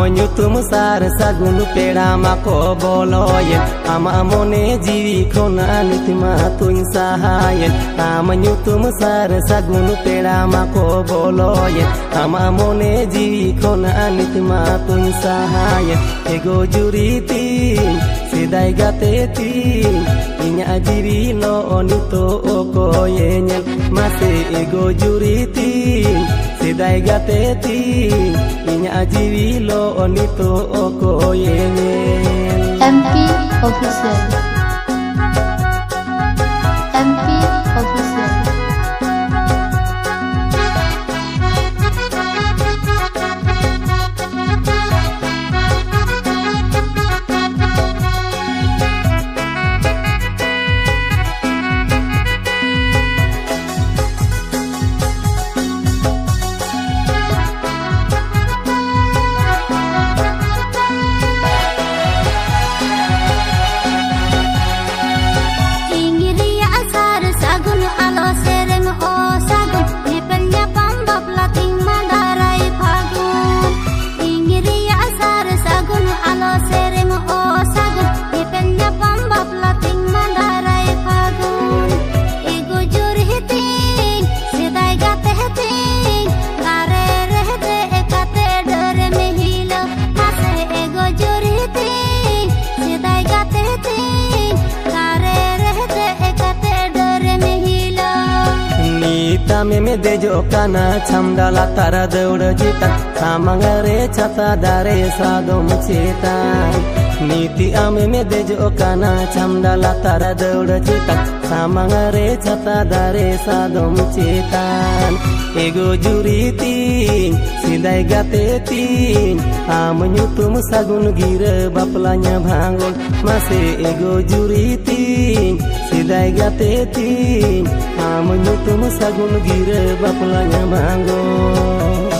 nyutum sar sagun pera mako boloyen ama mone jiwi khona nitima tuin sahayen ama nyutum sar sagun pera mako boloyen ama mone jiwi khona nitima tuin sahayen ego juriti sidai gateti inya jiwi lo onito okoyenyen mase ego juriti sidai gateti inya jiwi lo onito okoyenyen MP Official MP Official में देजो काना छमडाला तारा दौड़ जीता सामंगरे छता दारे सादोम चेतान नीति आमे में देजो काना छमडाला तारा दौड़ जीता सामंगरे छता दारे सादोम चेतान एगो जुरीती सिदाई गाते तीन आम nyutum sagun gira baplanya bhangon mase ego juriti sidai gate tin am nyutum sagun gira baplanya bhangon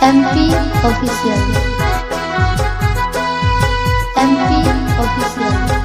MP Official MP Official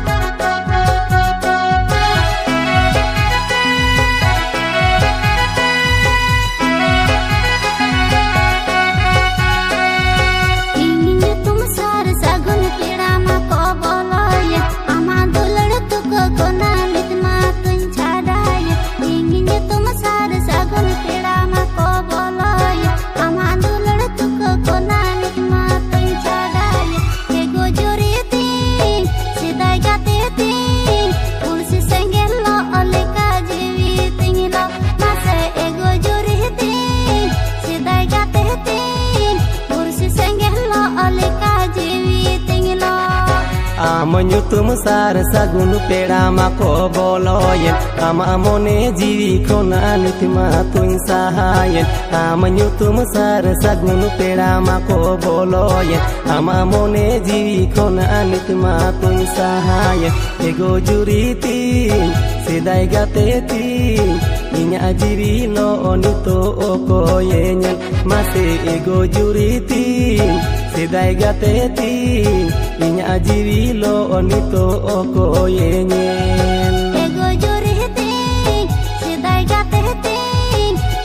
nyutum sar sagun pera mako boloyen ama mone jiwi khona nitima tuin sahayen ama nyutum sar sagun pera mako boloyen ama mone jiwi khona nitima tuin sahayen ego juriti sidai gateti inya jiwi lo onito okoyenyen mase ego juriti sidai gateti inya jiwi lo onito okoyenyen ego juriti sidai gateti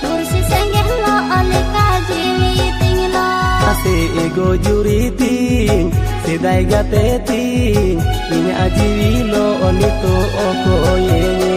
kursi senggeh lo oleka jiwi tinglo ase ego juriti sidai gateti inya jiwi lo onito okoyenyen